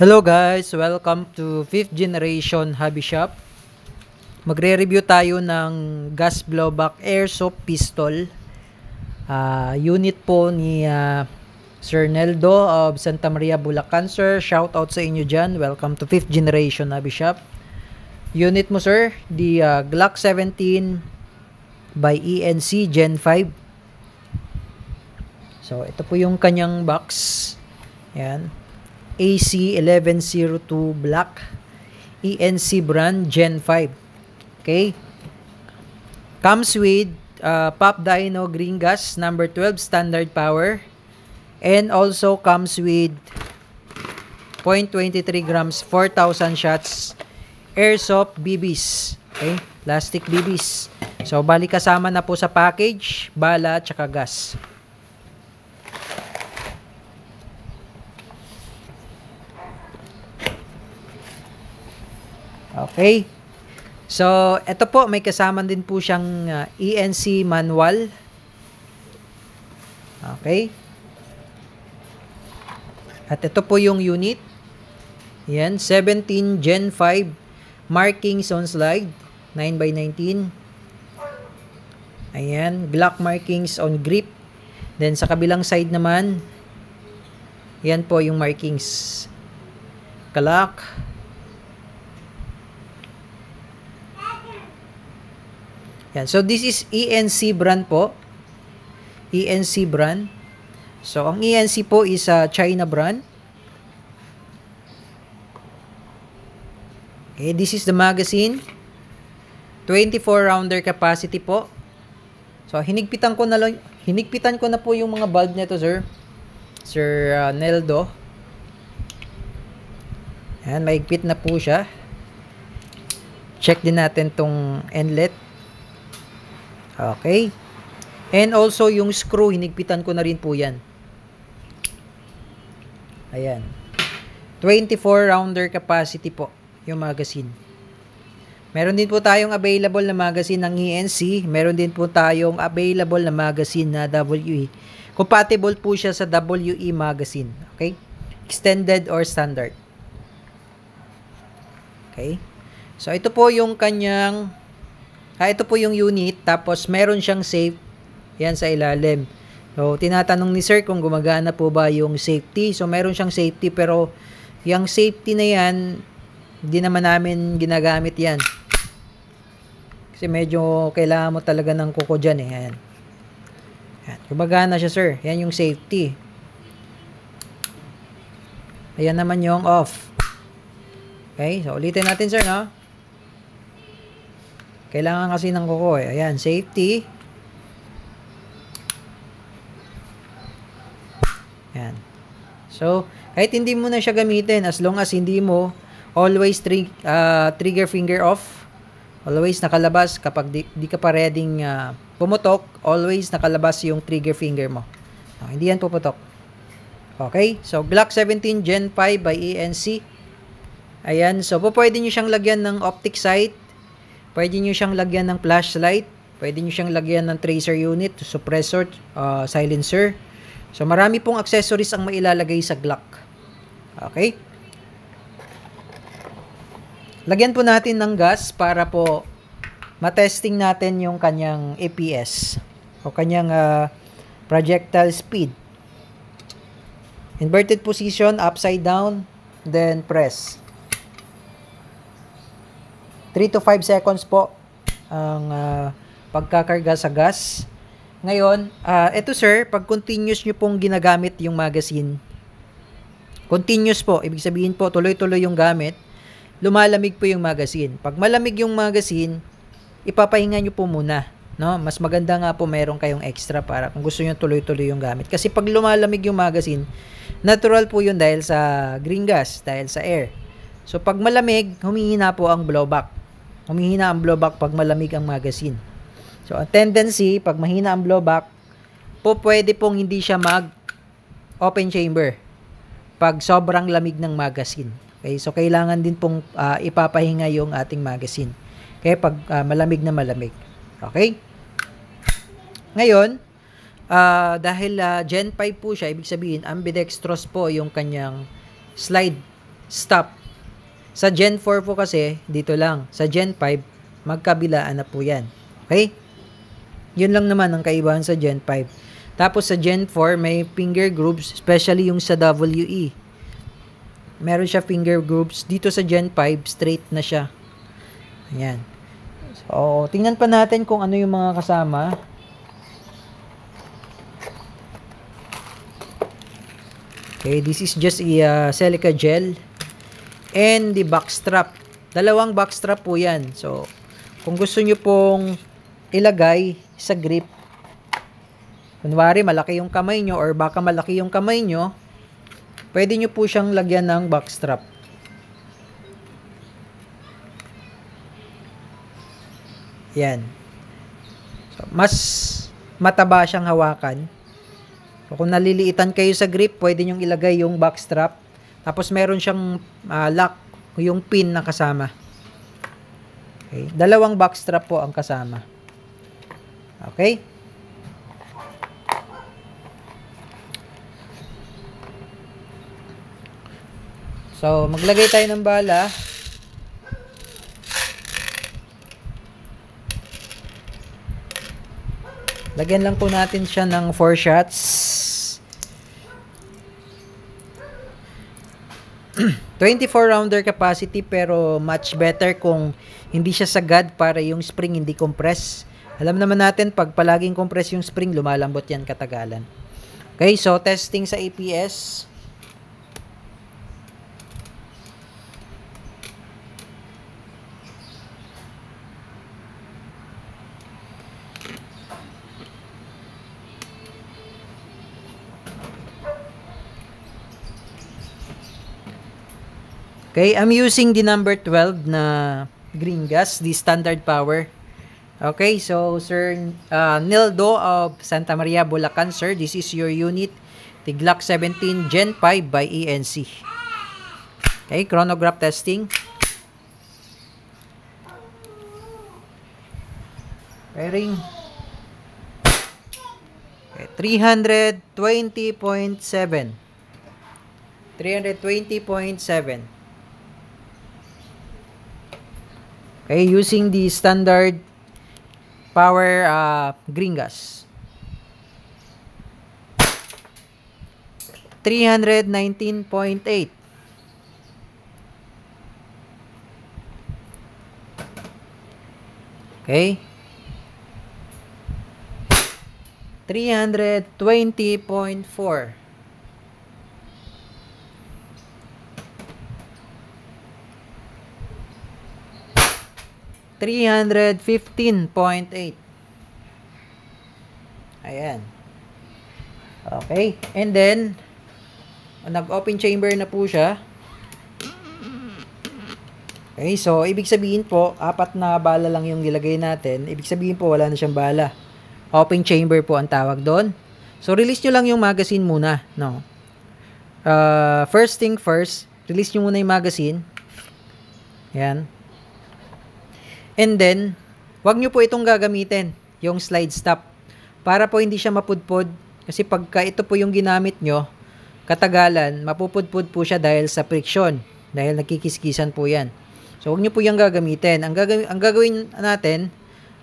Hello guys! Welcome to 5th generation hobby shop. Magre-review tayo ng gas blowback airsoft pistol. Unit po ni Sir Neldo of Santa Maria, Bulacan. Sir, shout out sa inyo dyan. Welcome to 5th generation hobby shop. Unit mo sir, the Glock 17 by ENC Gen 5. So ito po yung kanyang box. Yan. AC1102 Black ENC brand Gen 5. Okay. Comes with Pop Dyno green gas number 12 standard power, and also comes with 0.23 grams 4,000 shots airsoft BBs. Okay, plastic BBs. So bali kasama na po sa package bala at saka gas. Okay. So, ito po, may kasama din po siyang ENC manual. Okay. At ito po yung unit. Yan, 17 Gen 5 markings on slide, 9x19. Ayan, Glock markings on grip. Then, sa kabilang side naman, yan po yung markings. Glock. Yan. So, this is ENC brand po. ENC brand. So, ang ENC po is China brand. Okay, this is the magazine. 24 rounder capacity po. So, hinigpitan ko na po yung mga bulb nito, sir. Sir Neldo. Yan, mahigpit na po siya. Check din natin tong inlet. Okay. And also, yung screw, hinigpitan ko na rin po yan. Ayan. 24 rounder capacity po, yung magazine. Meron din po tayong available na magazine ng ENC. Meron din po tayong available na magazine na WE. Compatible po siya sa WE magazine. Okay? Extended or standard. Okay? So, ito po yung kanyang ito po yung unit, tapos meron siyang safe yan sa ilalim. So, tinatanong ni sir kung gumagana po ba yung safety. So, meron siyang safety, pero yung safety na yan, hindi naman namin ginagamit yan. Kasi medyo kailangan mo talaga ng kuko dyan eh. Ayan. Ayan. Gumagana siya sir. Yan yung safety. Ayan naman yung off. Okay, so ulitin natin sir, no? Kailangan kasi ng kuko eh. Ayan, safety. Ayan. So, kahit hindi mo na siya gamitin, as long as hindi mo, always trigger finger off. Always nakalabas. Kapag di ka pa readyng pumutok, always nakalabas yung trigger finger mo. Hindi yan puputok. Okay? So, Glock 17 Gen 5 by ENC. Ayan. So, pwede nyo siyang lagyan ng optic sight. Pwede nyo siyang lagyan ng flashlight. Pwede nyo siyang lagyan ng tracer unit, suppressor, silencer. So, marami pong accessories ang mailalagay sa Glock. Okay? Lagyan po natin ng gas para po matesting natin yung kanyang APS o kanyang projectile speed. Inverted position, upside down, then press. 3 to 5 seconds po ang pagkakarga sa gas. Ngayon, ito sir, pag continuous nyo pong ginagamit yung magazine, continuous po, ibig sabihin po, tuloy-tuloy yung gamit, lumalamig po yung magazine. Pag malamig yung magazine, ipapahinga nyo po muna. No? Mas maganda nga po meron kayong extra para kung gusto nyo tuloy-tuloy yung gamit. Kasi pag lumalamig yung magazine, natural po yun dahil sa green gas, dahil sa air. So, pag malamig, humihina po ang blowback. Humihina ang blowback pag malamig ang magazine. So, ang tendency, pag mahina ang blowback, pwede pong hindi siya mag-open chamber pag sobrang lamig ng magazine. Okay? So, kailangan din pong ipapahinga yung ating magazine. Okay? Pag malamig na malamig. Okay? Ngayon, Dahil Gen 5 po siya, ibig sabihin ambidextrous po yung kanyang slide. stop. Sa Gen 4 po kasi, dito lang. Sa Gen 5, magkabilaan na po yan. Okay? Yun lang naman ang kaibahan sa Gen 5. Tapos sa Gen 4, may finger grooves, especially yung sa WE. Meron siya finger grooves. Dito sa Gen 5, straight na siya. Ayan. So, tingnan pa natin kung ano yung mga kasama. Okay, this is just a silica gel. And the backstrap. Dalawang backstrap po yan. So, kung gusto nyo pong ilagay sa grip, kunwari malaki yung kamay nyo or baka malaki yung kamay nyo, pwede nyo po siyang lagyan ng backstrap. Yan. So, mas mataba siyang hawakan. So, kung naliliitan kayo sa grip, pwede nyo ilagay yung backstrap. Tapos meron siyang lock, yung pin na kasama. Okay. Dalawang backstrap po ang kasama. Okay? So, maglagay tayo ng bala. Lagyan lang po natin siya ng 4 shots. 24-rounder capacity, pero much better kung hindi siya sagad para yung spring hindi compress. Alam naman natin, pag palaging compress yung spring, lumalambot yan katagalan. Okay, so testing sa APS. Okay, I'm using the number 12 na green gas, the standard power. Okay, so Sir Nildo of Santa Maria, Bulacan, sir, this is your unit, the Glock 17 Gen 5 by ENC. Okay, chronograph testing. Pairing. Okay, 320.7. 320.7. Okay, using the standard power green gas. 319.8. Okay. 320.4. 315.8. Ayan. Okay. And then, nag-open chamber na po siya. Okay, so, ibig sabihin po, 4 na bala lang yung nilagay natin. Ibig sabihin po, wala na siyang bala. Open chamber po ang tawag doon. So, release nyo lang yung magazine muna. No? First thing first, release nyo muna yung magazine. Ayan. And then, wag nyo po itong gagamitin, yung slide stop. Para po hindi siya mapudpod. Kasi pagka ito po yung ginamit nyo, katagalan, mapupudpod po siya dahil sa friction. Dahil nagkikiskisan po yan. So, wag nyo po yung gagamitin. Ang gagawin natin,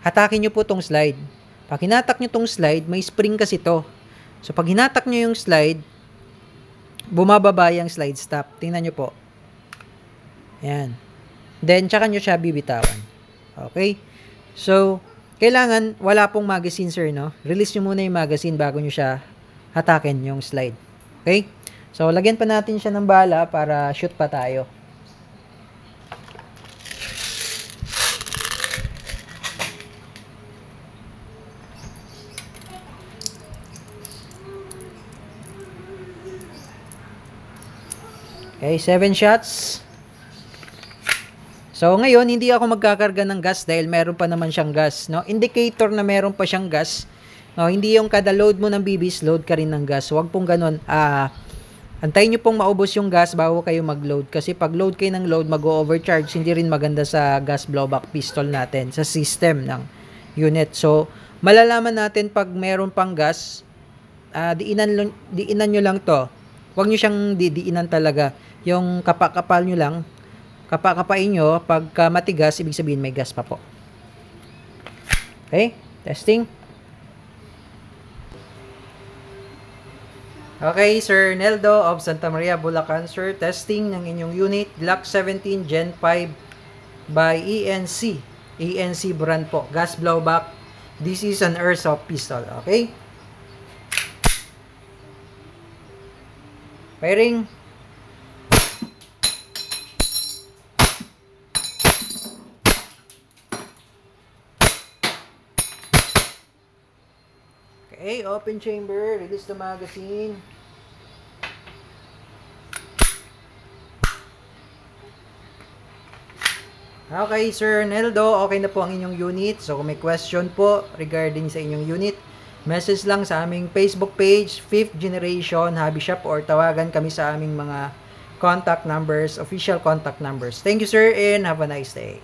hatakin nyo po tong slide. Pag hinatak nyo tong slide, may spring kasi to. So, pag hinatak nyo yung slide, bumababa yung slide stop. Tingnan nyo po. Ayan. Then, tsaka nyo siya bibitawan. Okay? So, kailangan, wala pong magazine, sir, no? Release nyo muna yung magazine bago nyo siya hatakin yung slide. Okay? So, lagyan pa natin siya ng bala para shoot pa tayo. Okay, 7 shots. So, ngayon, hindi ako magkakarga ng gas dahil meron pa naman siyang gas. No? Indicator na meron pa siyang gas. No? Hindi yung kada load mo ng BBs, load ka rin ng gas. Huwag pong ganun. Antayin nyo pong maubos yung gas bago kayo mag-load. Kasi pag load kayo ng load, mag-overcharge. Hindi rin maganda sa gas blowback pistol natin, sa system ng unit. So, malalaman natin pag meron pang gas, diinan nyo lang to. Huwag nyo siyang didiinan talaga. Yung kapakapal nyo lang, kapakapain nyo, pagka matigas, ibig sabihin may gas pa po. Okay, testing. Okay, Sir Neldo of Santa Maria, Bulacan, sir, testing ng inyong unit, Glock 17 Gen 5 by ENC. ENC brand po, gas blowback. This is an airsoft pistol, okay? Firing. Okay, open chamber, release the magazine. Okay, Sir Neldo, okay na po ang inyong unit. So, kung may question po regarding sa inyong unit, message lang sa aming Facebook page, 5th Generation Hobby Shop, or tawagan kami sa aming mga contact numbers, official contact numbers. Thank you, sir, and have a nice day.